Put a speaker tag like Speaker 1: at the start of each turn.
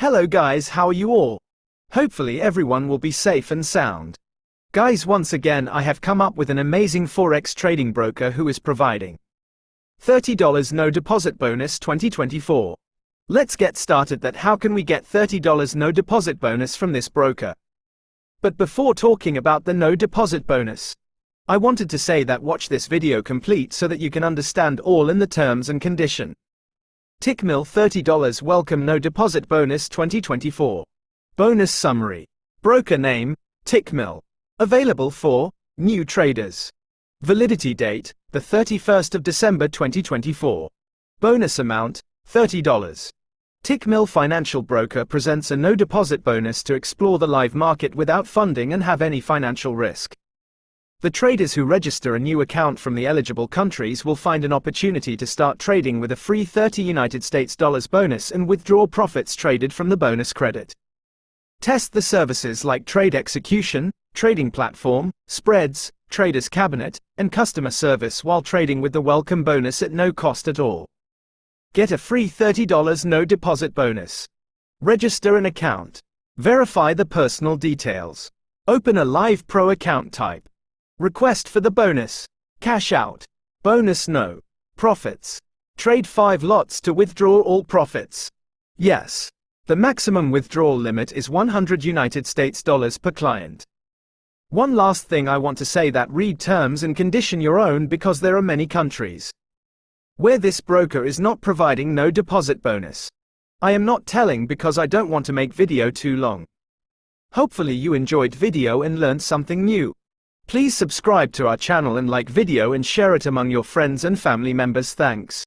Speaker 1: Hello guys, how are you all? Hopefully everyone will be safe and sound. Guys, once again I have come up with an amazing Forex trading broker who is providing $30 no deposit bonus 2024. Let's get started. How can we get $30 no deposit bonus from this broker? But before talking about the no deposit bonus, I wanted to say that watch this video complete so that you can understand all in the terms and condition. Tickmill $30 welcome no deposit bonus 2024. Bonus summary. Broker name, Tickmill. Available for new traders. Validity date, the 31st of December 2024. Bonus amount, $30. Tickmill Financial Broker presents a no deposit bonus to explore the live market without funding and have any financial risk. The traders who register a new account from the eligible countries will find an opportunity to start trading with a free $30 bonus and withdraw profits traded from the bonus credit. Test the services like trade execution, trading platform, spreads, trader's cabinet, and customer service while trading with the welcome bonus at no cost at all. Get a free $30 no deposit bonus. Register an account. Verify the personal details. Open a live pro account type. Request for the bonus. Cash out. Bonus no. Profits. Trade 5 lots to withdraw all profits. Yes. The maximum withdrawal limit is $100 per client. One last thing I want to say that read terms and condition your own because there are many countries where this broker is not providing no deposit bonus. I am not telling because I don't want to make video too long. Hopefully you enjoyed video and learned something new. Please subscribe to our channel and like video and share it among your friends and family members. Thanks.